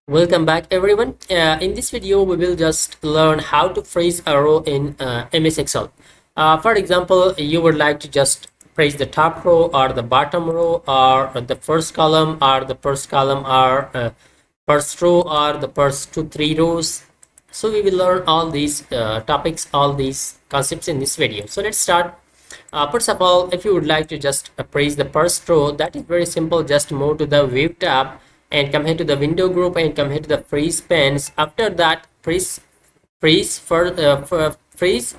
Welcome back everyone. In this video we will just learn how to freeze a row in MS Excel. For example, you would like to just freeze the top row or the bottom row or the first column or the first column or first row or the first 2-3 rows. So we will learn all these topics, all these concepts in this video. So let's start. First of all, if you would like to just freeze the first row, that is very simple. Just move to the view tab and come here to the window group and come here to the freeze pens. After that, freeze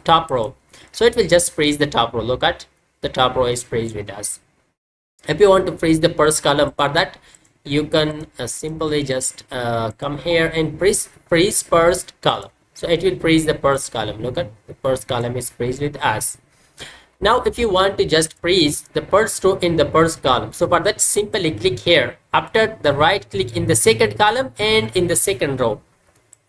top row. So it will just freeze the top row. Look at the top row is freeze with us. If you want to freeze the first column, for that you can simply just come here and freeze first column. So it will freeze the first column. Look at the first column is freeze with us. Now if you want to just freeze the first row in the first column, so for that simply click here. After the right click in the second column and in the second row.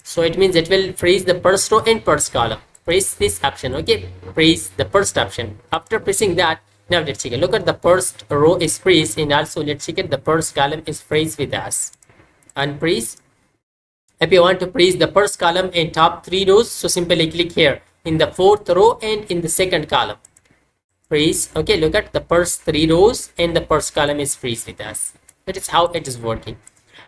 So it means it will freeze the first row and first column. Press this option. Okay, freeze the first option. After pressing that, now let's check it. Look at the first row is freeze, and also let's check it, the first column is freeze with us. Unfreeze. If you want to freeze the first column and top 3 rows, so simply click here in the fourth row and in the second column. Freeze. Okay, look at the first 3 rows and the first column is freeze with us. That is how it is working.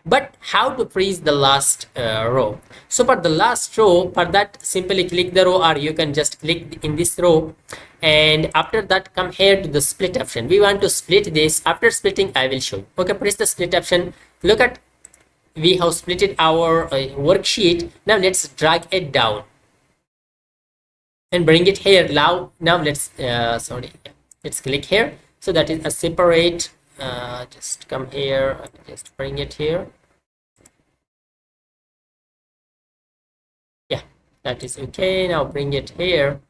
But how to freeze the last row? So for the last row, for that simply click the row, or you can just click in this row, and after that come here to the split option. We want to split this. After splitting, I will show you. Okay, press the split option. Look at, we have splitted our worksheet. Now let's drag it down and bring it here. Now let's let's click here. So that is a separate. Just come here and just bring it here. Yeah, that is okay. Now bring it here.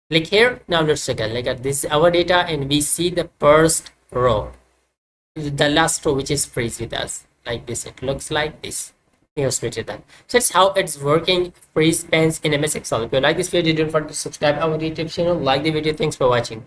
Click here. Now let's check it. Look at this is our data, and we see the first row, the last row, which is freeze with us like this. It looks like this. We have splitted that. So that's how it's working. Freeze pens in MS Excel. If you like this video, don't forget to subscribe our YouTube channel, like the video. Thanks for watching.